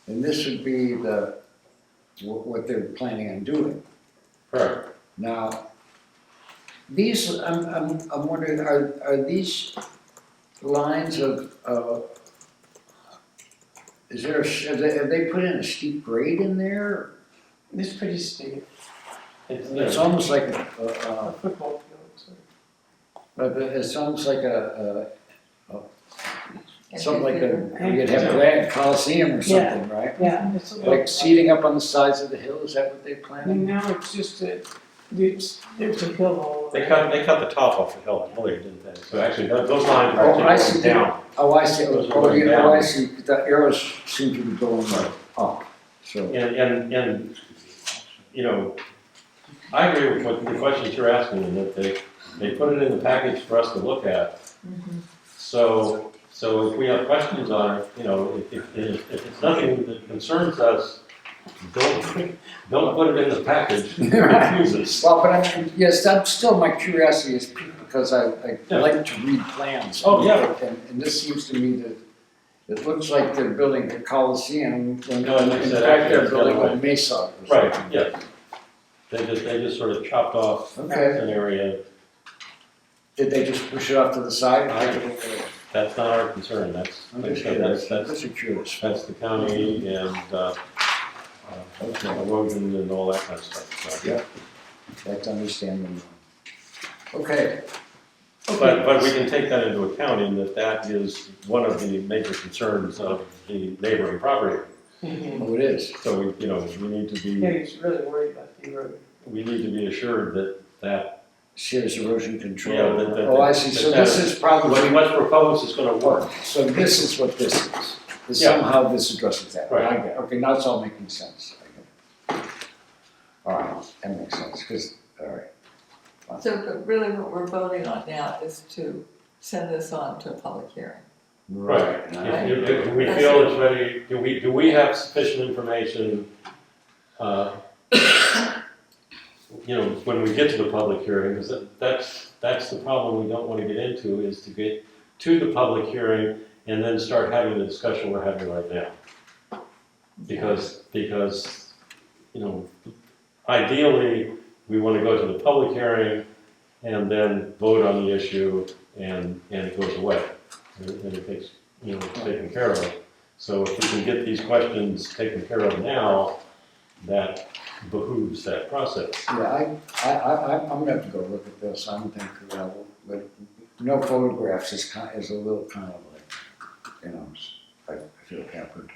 and this would be what they're planning on doing. correct. Now, these, I'm wondering, are these lines of, have they put in a steep grade in there? It's pretty steep, It's almost like a football field, but it's almost like something like so. you'd have Grand Coliseum or something, right? Yeah, it's a Like seating up on the sides of the hill, is that what they're planning? No, it's just there's a hill all over. They cut the top off the hill, earlier, didn't they? So actually, those lines Oh, I are see. actually going down. Oh, I see, Those are oh, going yeah, down. oh, I see, the arrows seem to be going up, so. And I agree with what the questions you're asking, and that they put it in the package for us to look at. So if we have questions on it, if it's nothing that concerns us, don't put it in the package, it confuses. Well, but yes, that's still my curiosity is because I like to read plans. Oh, yeah. And this seems to me that it looks like they're building a Coliseum when No, in they said fact actually they're it's the other building a way. Mesa or Right, something. yeah. They just sort of chopped off Okay. an area. Did they just push it off to the side? That's not our concern, that's, I'm like I just said, curious, that's that's curious. the county and erosion and all that kind of stuff. So. Yeah. That's understanding. Okay. But we can take that into account in that is one of the major concerns of the neighboring property. Oh, it is. So we need to Yeah, be, he's really worried about the erosion. we need to be assured that Shares erosion control. Yeah, that- Oh, I see, so this is probably, what's proposed is gonna work. so this is what this is. Yeah. Somehow this addresses that. Right. I get it. Okay, now it's all making sense. I get it. All right, that makes sense, because, all right. So but really what we're voting on now is to send this on to a public hearing. Right. Right. If we feel it's ready, do we have sufficient information, when we get to the public hearing, because that's the problem we don't want to get into, is to get to the public hearing and then start having the discussion we're having right now. Because, ideally, we want to go to the public hearing and then vote on the issue and it goes away. And it takes, taken care of. So if we can get these questions taken care of now, that behooves that process. Yeah, I'm gonna have to go look at this, I don't think, but no photographs is a little kind of like, I feel pampered.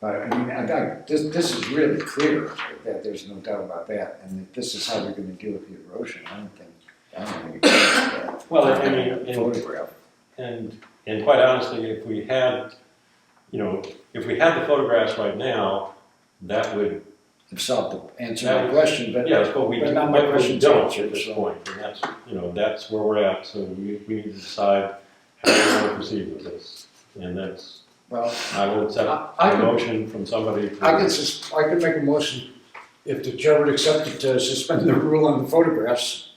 But I mean, this is really clear, that there's no doubt about that, and that this is how they're gonna deal with the erosion, I don't think I don't think it's that. Well, I mean, Photograph. and quite honestly, if we had, if we had the photographs right now, that would, It's solved to answer my question, but yes, but we but not my but we question's don't answered, at this so. point, and that's where we're at, so we need to decide how we want to proceed with this. And that's, well, I would accept I a could- motion from somebody. I could make a motion if the chair would accept it to suspend the rule on the photographs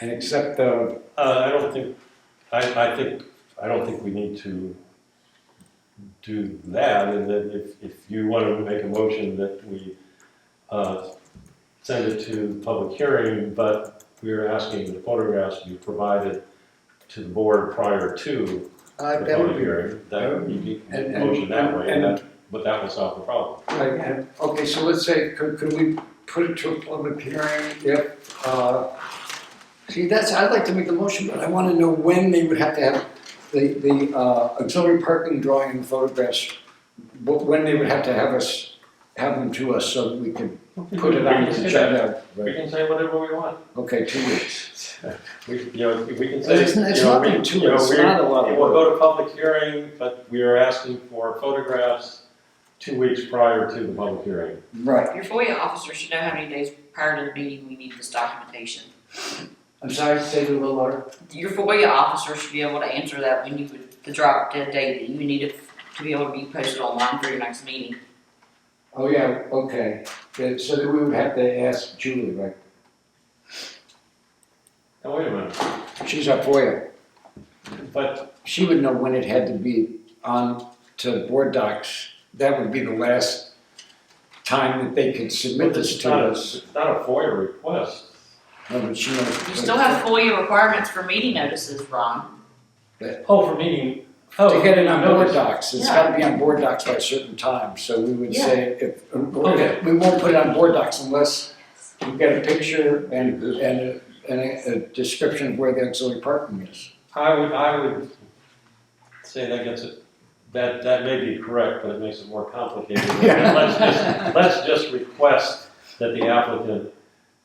and accept the, I don't think, I don't think we need to do that, and that if you want to make a motion that we send it to public hearing, but we're asking the photographs to be provided to the board prior to the that would public be. hearing, that would be a and- motion that way, and- but that will solve the problem. Right, and, okay, so let's say, could we put it to a public hearing if, see, I'd like to make the motion, but I wanna know when they would have to have the auxiliary parking drawing and photographs, when they would have to have them to us so that we could put it on the agenda. We can say whatever we want. Okay, 2 weeks. We can say. It's nothing to it, it's not a lot of We'll work. go to public hearing, but we are asking for photographs 2 weeks prior to the public hearing. Right, Your FOIA officer should know how many days prior to the meeting we need this documentation. I'm sorry, say it a little louder. Your FOIA officer should be able to answer that when you would, the drop dead date that you need it to be able to be posted online for your next meeting. Oh, yeah, okay, so that we would have to ask Julie, right? Now, wait a minute, She's our FOIA. but She would know when it had to be on to BoardDocs. That would be the last time that they could submit this it's to not, us. it's not a FOIA request. No, but she knows. You still have FOIA requirements for meeting notices, Ron. Oh, for meeting, To get it on notice. BoardDocs, it's gotta be on BoardDocs by a certain time, so we would Yeah. say if, Okay. we won't put it on BoardDocs unless we get a picture and a description of where the auxiliary parking is. I would say that gets it, that may be correct, but it makes it more complicated. Yeah. Let's just request that the applicant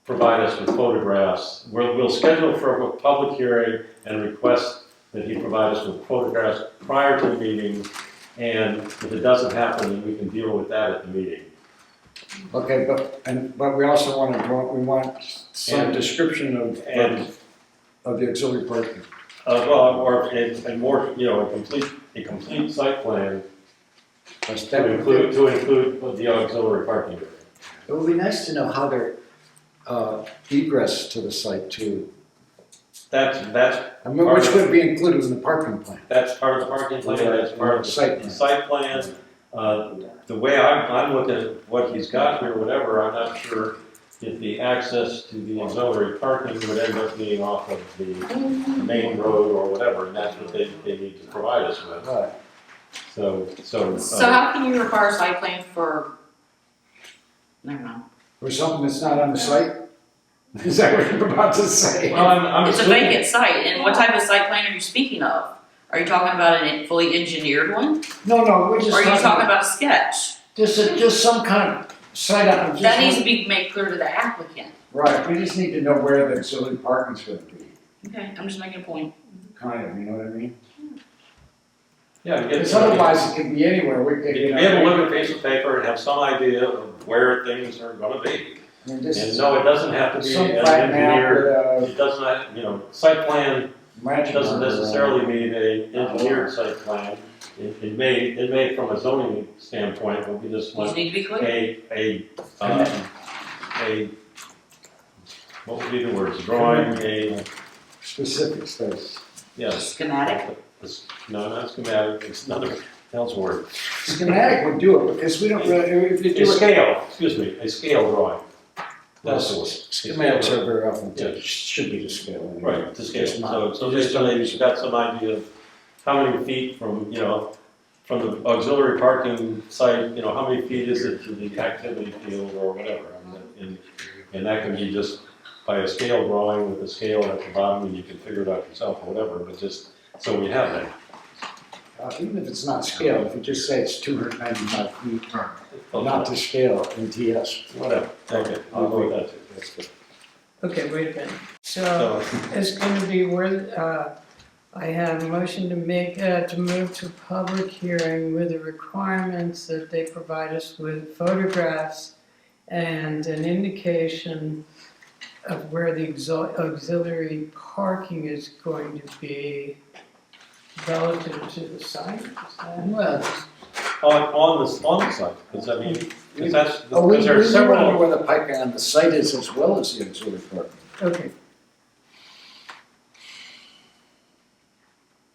provide us with photographs. We'll schedule for a public hearing and request that he provide us with photographs prior to the meeting, and if it doesn't happen, then we can deal with that at the meeting. Okay, but we also we want some And- description of the auxiliary parking. Well, or a more, a complete site plan to include the auxiliary parking area. It would be nice to know how their egress to the site too. That's I mean, which would be included in the parking plan. That's part of the parking plan, that's part of the site plan. The way I'm looking at what he's got here, whatever, I'm not sure if the access to the auxiliary parking would end up being off of the main road or whatever, and that's what they need to provide us with. Right. So how can you require a site plan for, never mind. Or something that's not on the site? Is that what you're about to say? Well, I'm It's a assuming, vacant site, and what type of site plan are you speaking of? Are you talking about a fully engineered one? No, we're just Or are you talking talking, about a sketch? just some kind of site up. That needs to be made clear to the applicant. Right, we just need to know where the auxiliary parking's gonna be, Okay, I'm just making a point. kind of, you know what I mean? yeah, to get Because otherwise it could be anywhere, we could, to be able to look at a piece of paper and have some idea of where things are gonna be. I mean, And this no, it doesn't have to be some an flat map engineered, with it does not, site plan a magic doesn't marker necessarily mean an engineered site plan. It may from a zoning standpoint, but we just You just want need to be clear. what would be the words, drawing specific space. yes. Schematic. No, not schematic, it's another else word. Schematic would do it, because we don't really, if you A do it. scale, excuse me, a scale drawing. That's the word. Schematics are very often, Yeah. should be to scale. anyway. Right, to scale, Just not- so they've got some idea of how many feet from the auxiliary parking site, how many feet is it to the activity field or whatever. And that can be just by a scale drawing with a scale at the bottom, and you can figure it out yourself or whatever, but just, so we have that. Even if it's not scale, if you just say it's 295 feet, not Okay, to scale in TS. whatever, okay, I'll go with that too. That's good. Okay, wait a minute. So it's gonna be where, I have a motion to make, to move to public hearing with the requirements that they provide us with photographs and an indication of where the auxiliary parking is going to be relative to the site. Is that- Well, On the site, because I mean, because that's, oh, we because there are wonder several, where the parking on the site is as well as the auxiliary parking. Okay,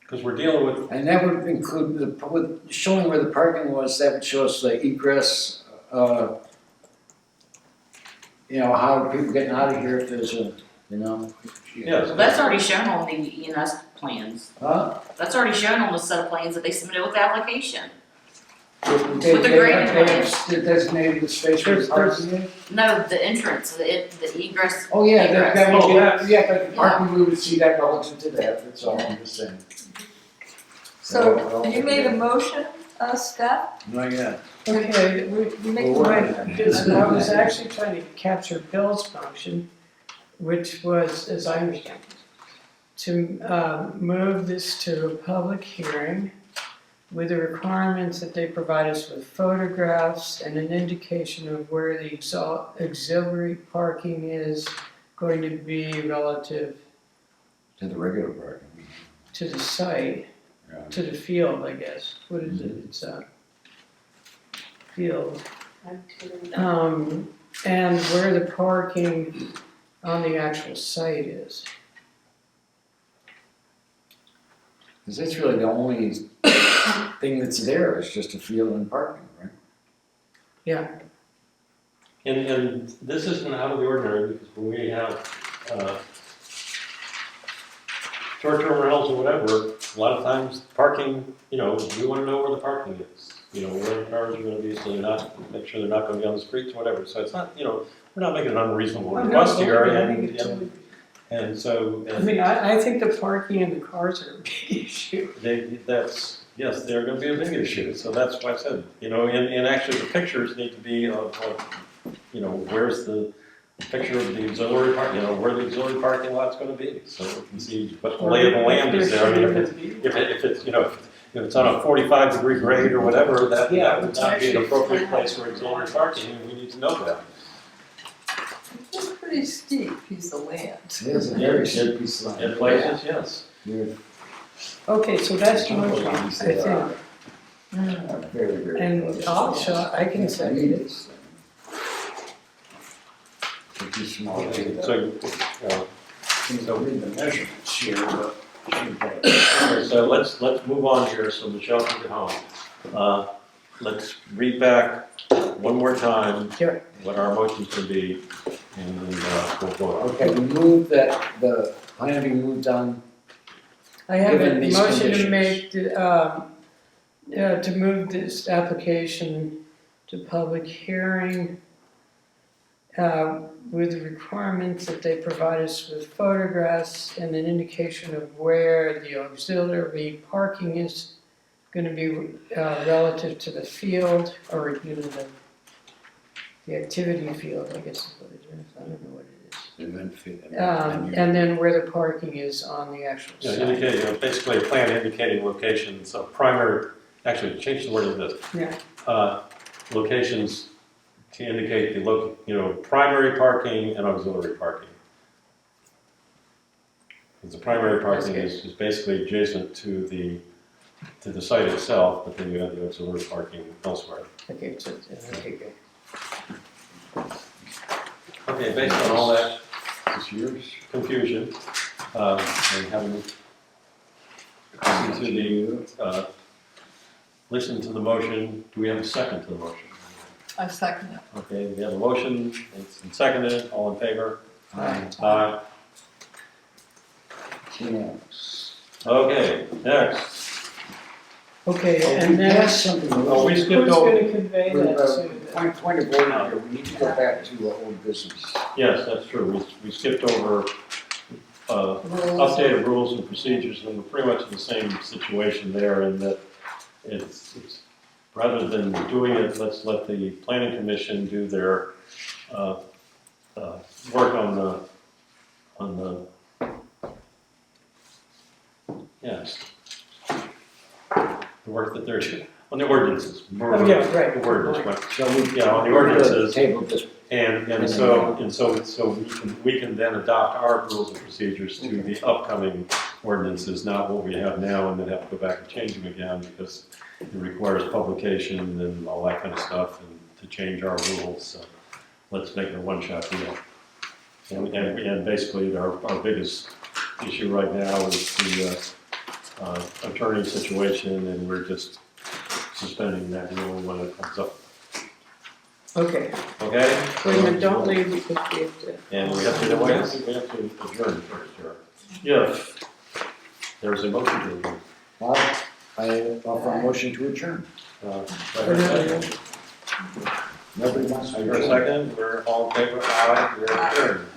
because we're dealing with, And that would include with showing where the parking was, that would show us the egress, how people getting out of here if there's a, yes. Well, that's already shown on the ENS plans. Huh? That's already shown on the set of plans that they submitted with the application. They- With the they- grading they plans. designated the space where the parking is? No, the entrance, the egress. Oh, yeah, that Oh, would that's- be, yeah, but the parking, we would see that relative to that, that's all I'm just saying. So you made a motion, Steph? Not yet. okay, You make Well, the we're- motion. I was actually trying to capture Bill's motion, which was, as I understand it, to move this to a public hearing with the requirements that they provide us with photographs and an indication of where the auxiliary parking is going to be relative To the regular parking. to the site, Yeah. to the field, I guess. What is it? It's a field. And where the parking on the actual site is. Because that's really the only thing that's there, is just a field and parking, right? Yeah, and this isn't out of the ordinary, because when we have, short-term rentals or whatever, a lot of times parking, we want to know where the parking is. Where the cars are gonna be, so make sure they're not gonna be on the streets, whatever. So it's not, we're not making an unreasonable request here. And so. I mean, I think the parking and the cars are a big issue. Yes, they're gonna be a big issue, so that's why I said, and actually the pictures need to be of, where's the picture of the auxiliary where the auxiliary parking lot's gonna be, so we can see what the lay of the land is there. I mean, if it's on a 45-degree grade or whatever, that would not be an appropriate place for auxiliary parking, and we need to know that. It's a pretty steep piece of land. It is a very steep piece of land. In places, yes. Okay, so that's the motion, I think. Very, very. And close. I can second it. Too small. So, So read the measurements here, but. so let's move on here, so Michelle can get home. Let's read back one more time Sure. what our motion's gonna be, and then we'll vote. Okay, we move that the plan be moved on. I have a Given these motion to conditions. make, to move this application to public hearing with the requirements that they provide us with photographs and an indication of where the auxiliary parking is going to be relative to the field, or the activity field, I guess is what it is. I don't know what it is. Event fee. And then where the parking is on the actual Yeah, site. indicate, basically a plan indicating locations of primary, actually change the word of this. Yeah. Locations to indicate the primary parking and auxiliary parking. Because the primary parking is basically adjacent to the site itself, but then you have the auxiliary parking elsewhere. Okay, so, okay, good. Okay, based on all that It's yours. confusion, and having listened to the motion, do we have a second to the motion? I second it. Okay, we have a motion, it's been seconded, all in favor? Aye. Aye. Yes. Okay, next. Okay, and then That's something. Oh, we who's skipped over. going to convey that to Point of order here, we need to go back to old business. Yes, that's true, we skipped over updated rules and procedures, and we're pretty much in the same situation there, in that it's rather than doing it, let's let the planning commission do their work on the on the, yes. The work that they're doing, on the ordinances. Oh, yeah, right. The ordinance, right. So we. Yeah, on the ordinances. Table this. And so we can then adopt our rules and procedures to the upcoming ordinances, not what we have now, and then have to go back and change them again, because it requires publication and all that kind of stuff, and to change our rules, so let's make it a one-shot deal. And basically, our biggest issue right now is the attorney situation, and we're just suspending that rule when it comes up, Okay, okay? wait a minute, don't leave because we have to. And we have to, we have to adjourn first, sure. Yes, there's a motion to adjourn. Well, I offer a motion to adjourn. Second? Nobody wants to I hear a adjourn. second, we're all in favor, aye, we're adjourned.